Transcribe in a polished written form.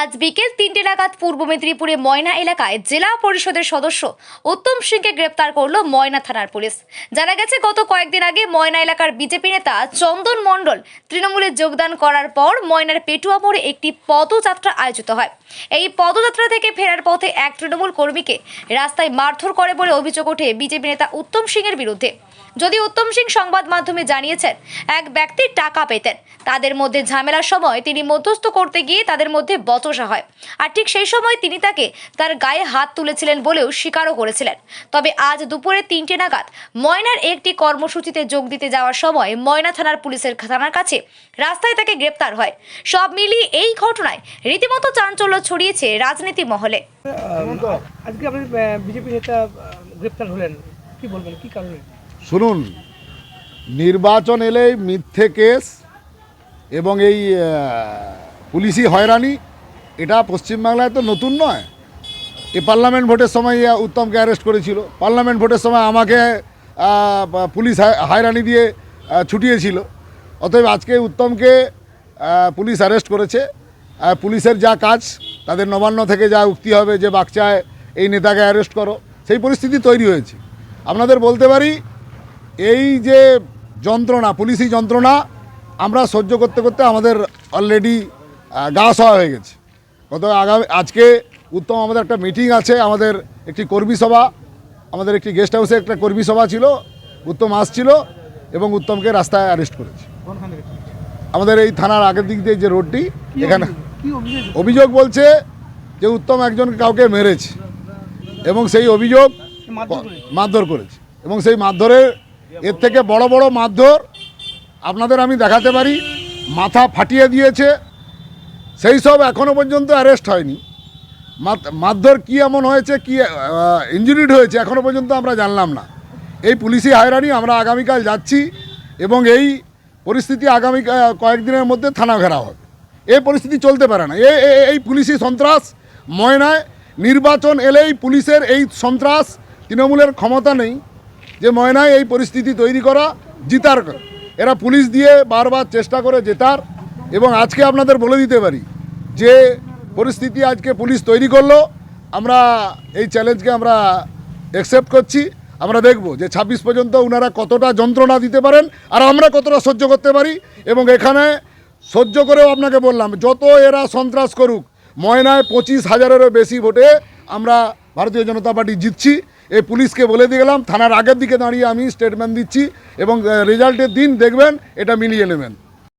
আজ বিকেল 3টে নাগাদ পূর্ব মেদিনীপুরে ময়না এলাকায় জেলা পরিষদের সদস্য উত্তম সিংকে গ্রেপ্তার করল ময়না থানার পুলিশ। জানা গেছে, গত কয়েকদিন আগে ময়না এলাকার বিজেপি নেতা চন্দন মণ্ডল তৃণমূলে যোগদান করার পর ময়নার পেটুয়া মোড়ে একটি পদযাত্রা আয়োজিত হয়। এই পদযাত্রা থেকে ফেরার পথে এক তৃণমূল কর্মীকে রাস্তায় মারধর করে বলে অভিযোগ ওঠে বিজেপি নেতা উত্তম সিংয়ের বিরুদ্ধে। যদি উত্তম সিং সংবাদ মাধ্যমে জানিয়েছেন, এক ব্যক্তি টাকা পেতেন, তাদের মধ্যে ঝামেলার সময় তিনি মধ্যস্থ করতে গিয়ে তাদের মধ্যে বচসা হয়, আর ঠিক সেই সময় তিনি তার গায়ে হাত তুলেছিলেন বলেও স্বীকারও করেছিলেন। তবে আজ দুপুরে 3টে নাগাদ ময়নার একটি কর্মসূচিতে যোগ দিতে যাওয়ার সময় ময়না থানার পুলিশের থানার কাছে রাস্তায় তাকে গ্রেপ্তার হয়। সব মিলিয়ে এই ঘটনায় রীতিমতো চাঞ্চল্য ছড়িয়েছে রাজনীতি মহলে। আজকে আপনি বিজেপি নেতা গ্রেপ্তার হলেন, কি বলবেন, কি কারণে? শুনুন, নির্বাচন এলেই মিথ্যে কেস এবং এই পুলিশি হয়রানি, এটা পশ্চিমবাংলায় তো নতুন নয়। এই পার্লামেন্ট ভোটের সময় উত্তমকে অ্যারেস্ট করেছিল, পার্লামেন্ট ভোটের সময় আমাকে পুলিশ হয়রানি দিয়ে ছুটিয়েছিল। অতএব আজকে উত্তমকে পুলিশ অ্যারেস্ট করেছে। পুলিশের যা কাজ, তাদের নবান্ন থেকে যা উক্তি হবে যে বাচ্চায় এই নেতাকে অ্যারেস্ট করো, সেই পরিস্থিতি তৈরি হয়েছে। আপনাদের বলতে পারি, এই যে যন্ত্রণা, পুলিশি যন্ত্রণা আমরা সহ্য করতে করতে আমাদের অলরেডি গা সওয়া হয়ে গেছে। আজকে উত্তম, আমাদের একটা মিটিং আছে, আমাদের একটি কর্মী সভা, আমাদের একটি গেস্ট হাউসে একটা কর্মী সভা ছিল, উত্তম আসছিল এবং উত্তমকে রাস্তায় অ্যারেস্ট করেছে। আমাদের এই থানার আগের দিক দিয়ে যে রোডটি, এখানে অভিযোগ বলছে যে উত্তম একজনকে কাউকে মেরেছে এবং সেই অভিযোগ মারধর করেছে, এবং সেই মারধরের এর থেকে বড় বড় মারধর আপনাদের আমি দেখাতে পারি। মাথা ফাটিয়ে দিয়েছে, সেই সব এখনও পর্যন্ত অ্যারেস্ট হয়নি। মারধর কী এমন হয়েছে, কি ইনজুরিড হয়েছে, এখনও পর্যন্ত আমরা জানলাম না। এই পুলিশি হয়রানি আমরা আগামীকাল যাচ্ছি এবং এই পরিস্থিতি আগামী কয়েকদিনের মধ্যে থানা ঘেরা হবে। এই পরিস্থিতি চলতে পারে না। এই পুলিশি সন্ত্রাস ময়নায়, নির্বাচন এলেই পুলিশের এই সন্ত্রাস, তৃণমূলের ক্ষমতা নেই যে ময়নায় এই পরিস্থিতি তৈরি করা, জিতার। এরা পুলিশ দিয়ে বারবার চেষ্টা করে জেতার, এবং আজকে আপনাদের বলে দিতে পারি যে পরিস্থিতি আজকে পুলিশ তৈরি করলো। আমরা এই চ্যালেঞ্জকে আমরা অ্যাকসেপ্ট করছি। আমরা দেখব যে 26 পর্যন্ত ওনারা কতটা যন্ত্রণা দিতে পারেন আর আমরা কতটা সহ্য করতে পারি। এবং এখানে সহ্য করেও আপনাকে বললাম, যত এরা সন্ত্রাস করুক, ময়নায় 25,000-এরও বেশি ভোটে আমরা ভারতীয় জনতা পার্টি জিতছি। এই পুলিশকে বলে দিয়ে গেলাম, থানার আগের দিকে দাঁড়িয়ে আমি স্টেটমেন্ট দিচ্ছি এবং রেজাল্টের দিন দেখবেন এটা মিলিয়ে নেবেন।